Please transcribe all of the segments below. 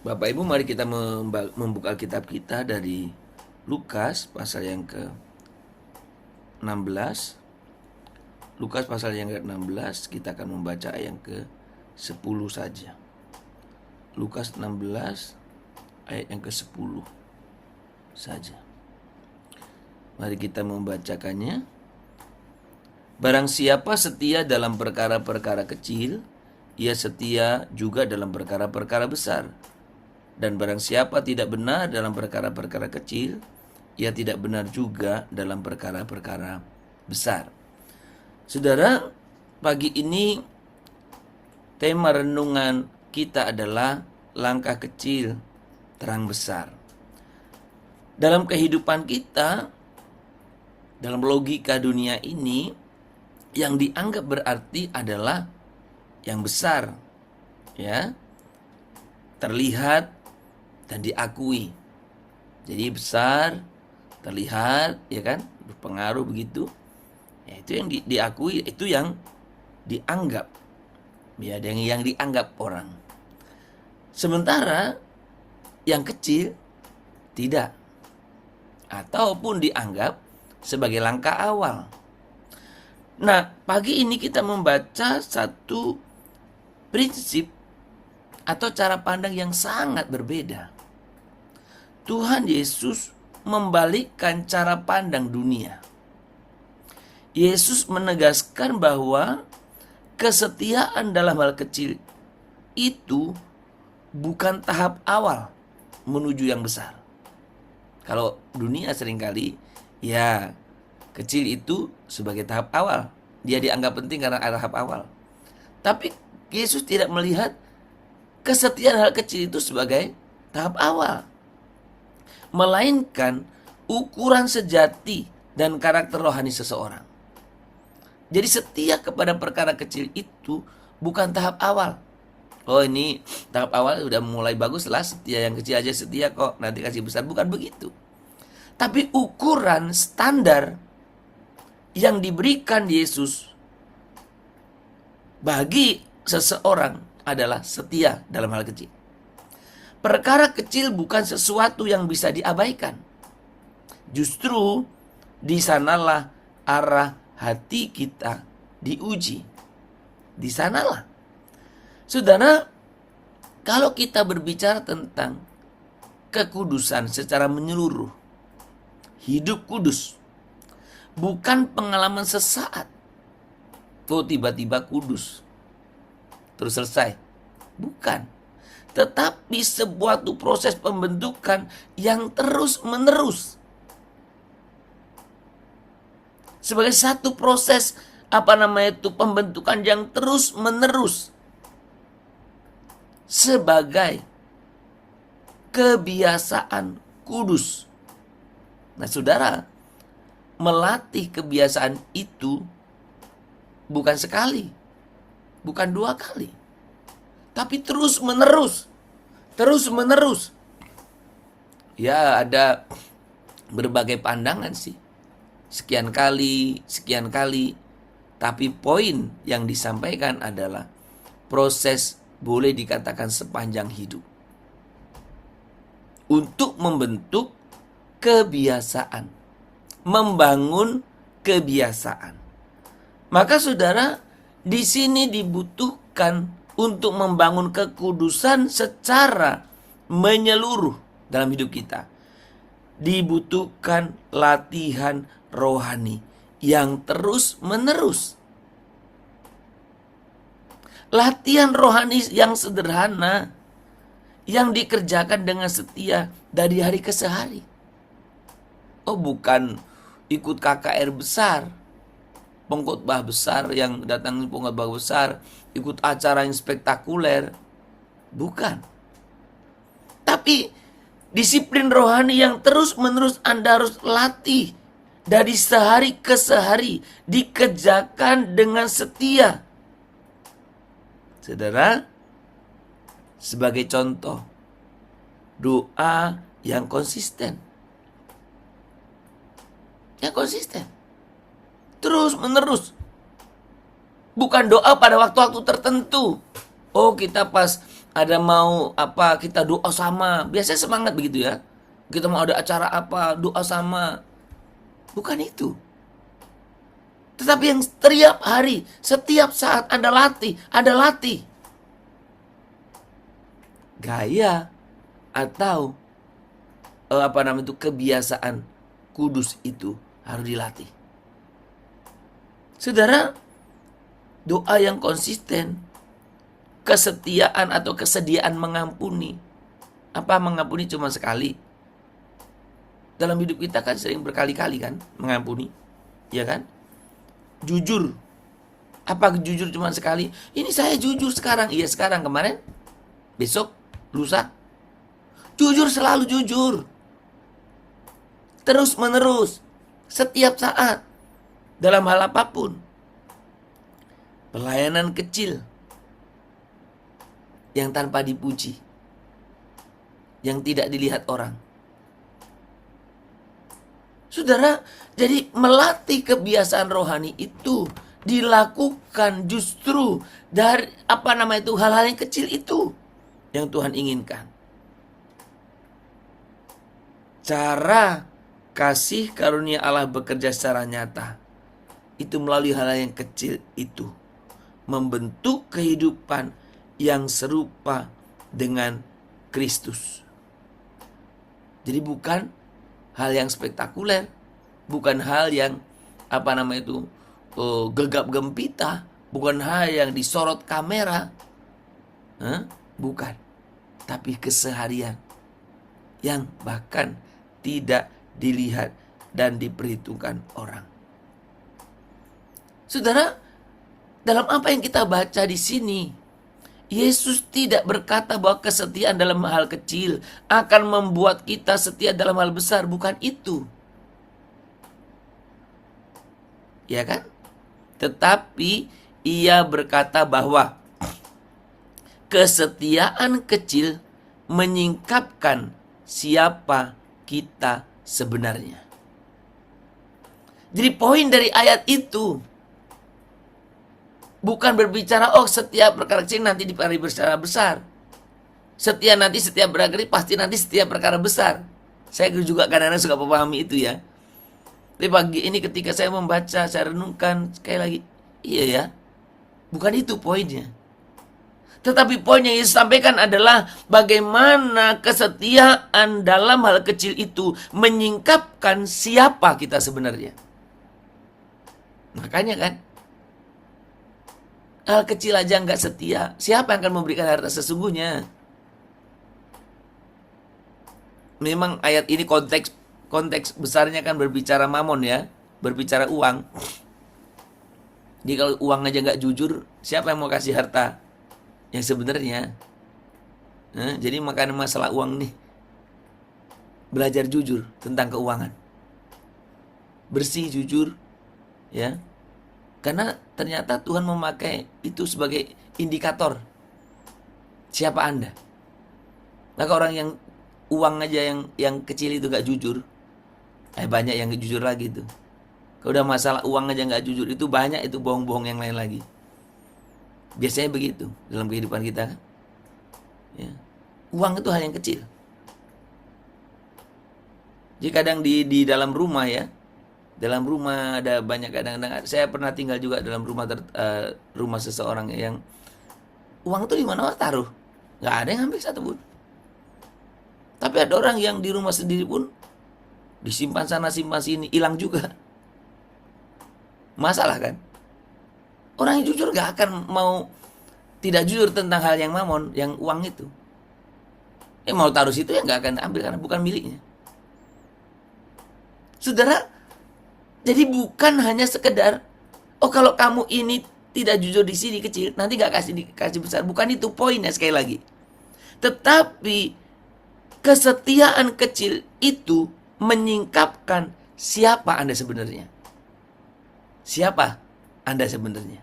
Bapak Ibu, mari kita membuka Alkitab kita dari Lukas pasal yang ke-16. Lukas pasal yang ke-16, kita akan membaca ayat yang ke-10 saja. Lukas 16 ayat yang ke-10 saja. Mari kita membacakannya. Barang siapa setia dalam perkara-perkara kecil, ia setia juga dalam perkara-perkara besar. Dan barang siapa tidak benar dalam perkara-perkara kecil, ia tidak benar juga dalam perkara-perkara besar. Saudara, pagi ini tema renungan kita adalah langkah kecil, terang besar. Dalam kehidupan kita, dalam logika dunia ini, yang dianggap berarti adalah yang besar, ya, terlihat dan diakui. Jadi besar, terlihat, ya kan, berpengaruh begitu. Ya, itu yang diakui, itu yang dianggap, ya, yang dianggap orang. Sementara yang kecil tidak, ataupun dianggap sebagai langkah awal. Nah, pagi ini kita membaca satu prinsip atau cara pandang yang sangat berbeda. Tuhan Yesus membalikkan cara pandang dunia. Yesus menegaskan bahwa kesetiaan dalam hal kecil itu bukan tahap awal menuju yang besar. Kalau dunia seringkali, ya, kecil itu sebagai tahap awal. Dia dianggap penting karena tahap awal. Tapi Yesus tidak melihat kesetiaan hal kecil itu sebagai tahap awal, melainkan ukuran sejati dan karakter rohani seseorang. Jadi setia kepada perkara kecil itu bukan tahap awal. Oh, ini tahap awal sudah mulai bagus lah, setia yang kecil aja setia kok, nanti kasih besar. Bukan begitu. Tapi ukuran standar yang diberikan Yesus bagi seseorang adalah setia dalam hal kecil. Perkara kecil bukan sesuatu yang bisa diabaikan. Justru di sanalah arah hati kita diuji. Di sanalah. Saudara, kalau kita berbicara tentang kekudusan secara menyeluruh, hidup kudus bukan pengalaman sesaat. Oh, tiba-tiba kudus terus selesai. Bukan. Tetapi sebuah proses pembentukan yang terus-menerus. Sebagai satu proses pembentukan yang terus-menerus. Sebagai kebiasaan kudus. Nah, saudara, melatih kebiasaan itu bukan sekali, bukan 2 kali, tapi terus-menerus. Terus-menerus. Ya, ada berbagai pandangan sih. Sekian kali. Tapi poin yang disampaikan adalah proses boleh dikatakan sepanjang hidup. Untuk membentuk kebiasaan. Membangun kebiasaan. Maka saudara, di sini dibutuhkan untuk membangun kekudusan secara menyeluruh dalam hidup kita. Dibutuhkan latihan rohani yang terus-menerus. Latihan rohani yang sederhana, yang dikerjakan dengan setia dari hari ke hari. Oh, bukan ikut KKR besar, pengkhotbah besar yang datang pengkhotbah besar, ikut acara yang spektakuler. Bukan. Tapi disiplin rohani yang terus-menerus Anda harus latih dari sehari ke sehari, dikerjakan dengan setia. Saudara, sebagai contoh, doa yang konsisten. Yang konsisten. Terus menerus. Bukan doa pada waktu-waktu tertentu. Oh, kita pas ada mau apa, kita doa sama. Biasanya semangat begitu ya. Kita mau ada acara apa, doa sama. Bukan itu. Tetapi yang setiap hari, setiap saat Anda latih, Anda latih. Gaya atau apa namanya itu, kebiasaan kudus itu harus dilatih. Saudara, doa yang konsisten, kesetiaan atau kesediaan mengampuni. Apa mengampuni cuma sekali? Dalam hidup kita kan sering berkali-kali kan mengampuni, ya kan? Jujur. Apa jujur cuma sekali? Ini saya jujur sekarang. Iya sekarang, kemarin, besok, lusa. Jujur, selalu jujur. Terus menerus. Setiap saat. Dalam hal apapun. Pelayanan kecil. Yang tanpa dipuji. Yang tidak dilihat orang. Saudara, jadi melatih kebiasaan rohani itu dilakukan justru dari hal-hal yang kecil itu yang Tuhan inginkan. Cara kasih karunia Allah bekerja secara nyata itu melalui hal-hal yang kecil itu, membentuk kehidupan yang serupa dengan Kristus. Jadi bukan hal yang spektakuler, bukan hal yang gegap gempita, bukan hal yang disorot kamera, bukan, tapi keseharian yang bahkan tidak dilihat dan diperhitungkan orang. Saudara, dalam apa yang kita baca di sini, Yesus tidak berkata bahwa kesetiaan dalam hal kecil akan membuat kita setia dalam hal besar. Bukan itu. Ya kan? Tetapi ia berkata bahwa kesetiaan kecil menyingkapkan siapa kita sebenarnya. Jadi poin dari ayat itu bukan berbicara, setiap perkara kecil nanti dipari secara besar. Setiap perkara kecil pasti nanti setiap perkara besar. Saya juga kadang-kadang suka memahami itu ya. Tapi pagi ini ketika saya membaca, saya renungkan sekali lagi. Iya ya, bukan itu poinnya. Tetapi poin yang Yesus sampaikan adalah bagaimana kesetiaan dalam hal kecil itu menyingkapkan siapa kita sebenarnya. Makanya kan, hal kecil aja nggak setia, siapa yang akan memberikan harta sesungguhnya? Memang ayat ini konteks besarnya kan berbicara mamon ya, berbicara uang. Jadi kalau uang aja nggak jujur, siapa yang mau kasih harta yang sebenarnya? Jadi makanya masalah uang nih, belajar jujur tentang keuangan, bersih jujur, ya. Karena ternyata Tuhan memakai itu sebagai indikator siapa Anda. Maka orang yang uang aja yang kecil itu gak jujur, banyak yang gak jujur lagi tuh. Kalau udah masalah uang aja gak jujur, itu banyak itu bohong-bohong yang lain lagi. Biasanya begitu dalam kehidupan kita kan. Ya. Uang itu hal yang kecil. Jadi kadang di dalam rumah ya, dalam rumah ada banyak, kadang-kadang saya pernah tinggal juga dalam rumah seseorang yang uang itu di mana taruh, nggak ada yang ambil satu pun. Tapi ada orang yang di rumah sendiri pun disimpan sana simpan sini, hilang juga. Masalah kan? Orang yang jujur nggak akan mau tidak jujur tentang hal yang mamon, yang uang itu. Mau taruh situ ya nggak akan ambil karena bukan miliknya. Saudara, jadi bukan hanya sekedar, kalau kamu ini tidak jujur di sini kecil, nanti gak kasih besar. Bukan itu poinnya sekali lagi. Tetapi kesetiaan kecil itu menyingkapkan siapa Anda sebenarnya. Siapa Anda sebenarnya.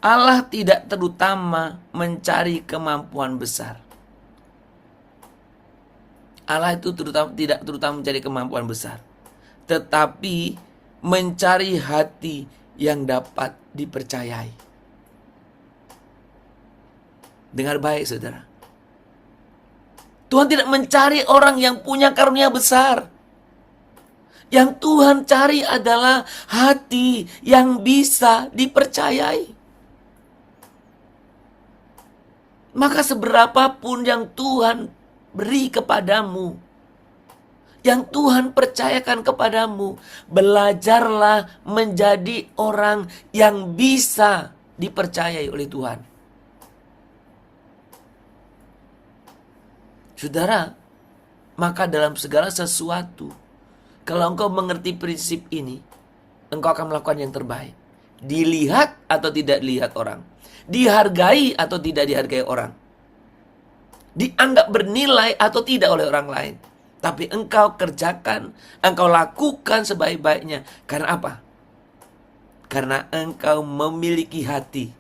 Allah tidak terutama mencari kemampuan besar. Allah itu tidak terutama mencari kemampuan besar, tetapi mencari hati yang dapat dipercayai. Dengar baik saudara. Tuhan tidak mencari orang yang punya karunia besar. Yang Tuhan cari adalah hati yang bisa dipercayai. Maka seberapapun yang Tuhan beri kepadamu, yang Tuhan percayakan kepadamu, belajarlah menjadi orang yang bisa dipercayai oleh Tuhan. Saudara, maka dalam segala sesuatu, kalau engkau mengerti prinsip ini, engkau akan melakukan yang terbaik. Dilihat atau tidak dilihat orang, dihargai atau tidak dihargai orang, dianggap bernilai atau tidak oleh orang lain, tapi engkau kerjakan, engkau lakukan sebaik-baiknya. Karena apa? Karena engkau memiliki hati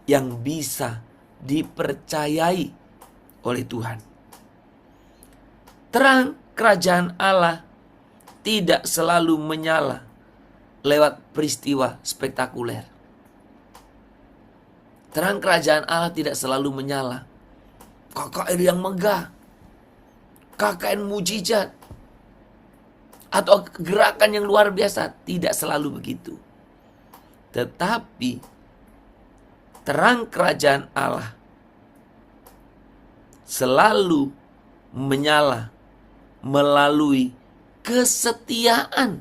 yang bisa dipercayai oleh Tuhan. Terang kerajaan Allah tidak selalu menyala lewat peristiwa spektakuler. Terang kerajaan Allah tidak selalu menyala KKR yang megah, KKN mujizat, atau gerakan yang luar biasa. Tidak selalu begitu. Tetapi terang kerajaan Allah selalu menyala melalui kesetiaan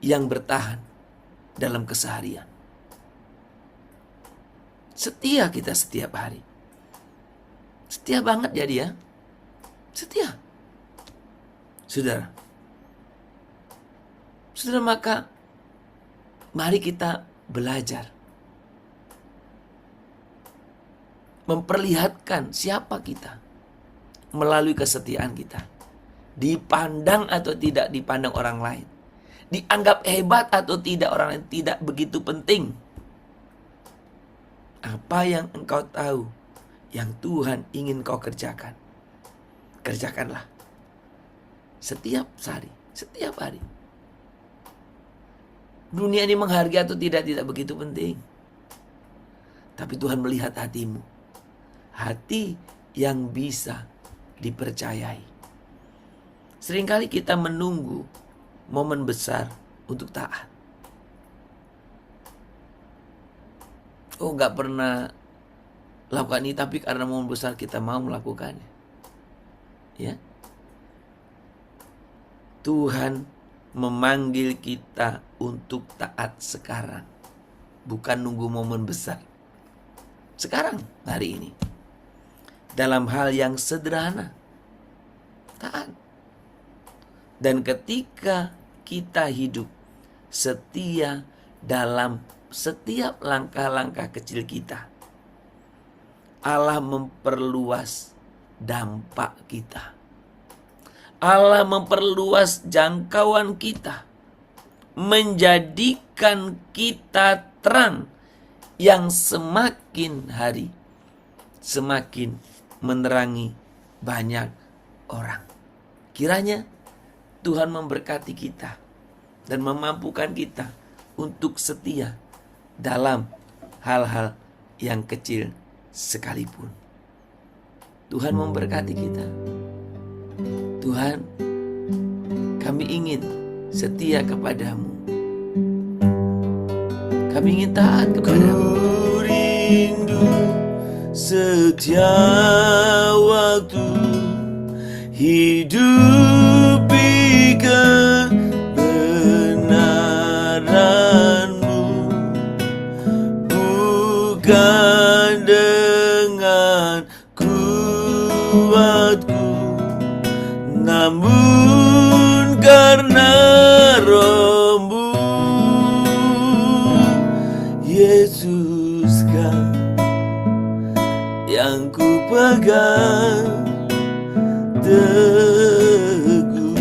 yang bertahan dalam keseharian. Setia kita setiap hari. Setia banget ya dia. Setia. Saudara, maka mari kita belajar memperlihatkan siapa kita melalui kesetiaan kita. Dipandang atau tidak dipandang orang lain, dianggap hebat atau tidak orang lain, tidak begitu penting. Apa yang engkau tahu, yang Tuhan ingin kau kerjakan, kerjakanlah setiap hari, setiap hari. Dunia ini menghargai atau tidak begitu penting. Tapi Tuhan melihat hatimu, hati yang bisa dipercayai. Seringkali kita menunggu momen besar untuk taat. Oh, gak pernah lakukan ini, tapi karena momen besar kita mau melakukannya. Ya, Tuhan memanggil kita untuk taat sekarang, bukan nunggu momen besar. Sekarang, hari ini, dalam hal yang sederhana, taat. Dan ketika kita hidup setia dalam setiap langkah-langkah kecil kita, Allah memperluas dampak kita. Allah memperluas jangkauan kita, menjadikan kita terang yang semakin hari semakin menerangi banyak orang. Kiranya Tuhan memberkati kita dan memampukan kita untuk setia dalam hal-hal yang kecil sekalipun. Tuhan memberkati kita. Tuhan, kami ingin setia kepadamu. Kami ingin taat kepadamu. Ku rindu setiap waktu hidupi kebenaran-Mu, bukan dengan kuatku, namun karena Roh-Mu. Yesus kan yang ku pegang teguh.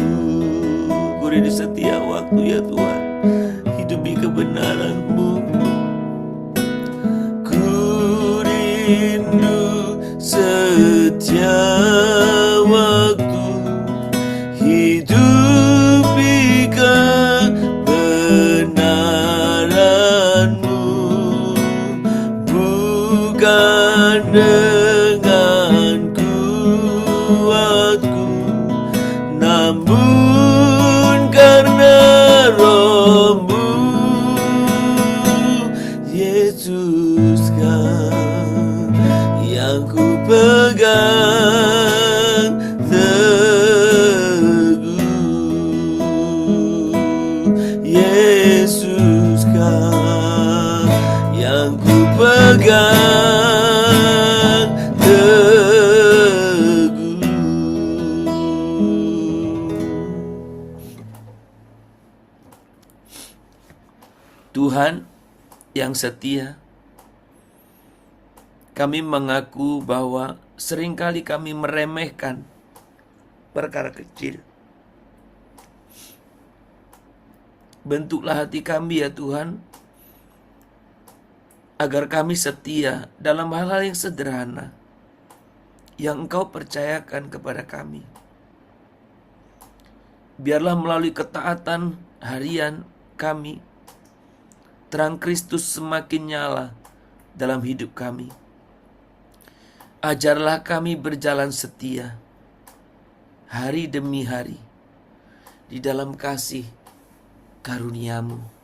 Ku rindu setiap waktu ya Tuhan, hidupi kebenaran-Mu. Ku rindu setiap waktu hidupi kebenaran-Mu, bukan kuatku, namun karena Roh-Mu, Yesus kan yang ku pegang teguh. Yesus kan yang ku pegang teguh. Tuhan yang setia, kami mengaku bahwa seringkali kami meremehkan perkara kecil. Bentuklah hati kami ya Tuhan, agar kami setia dalam hal-hal yang sederhana yang Engkau percayakan kepada kami. Biarlah melalui ketaatan harian kami, terang Kristus semakin nyala dalam hidup kami. Ajarlah kami berjalan setia hari demi hari di dalam kasih karunia-Mu.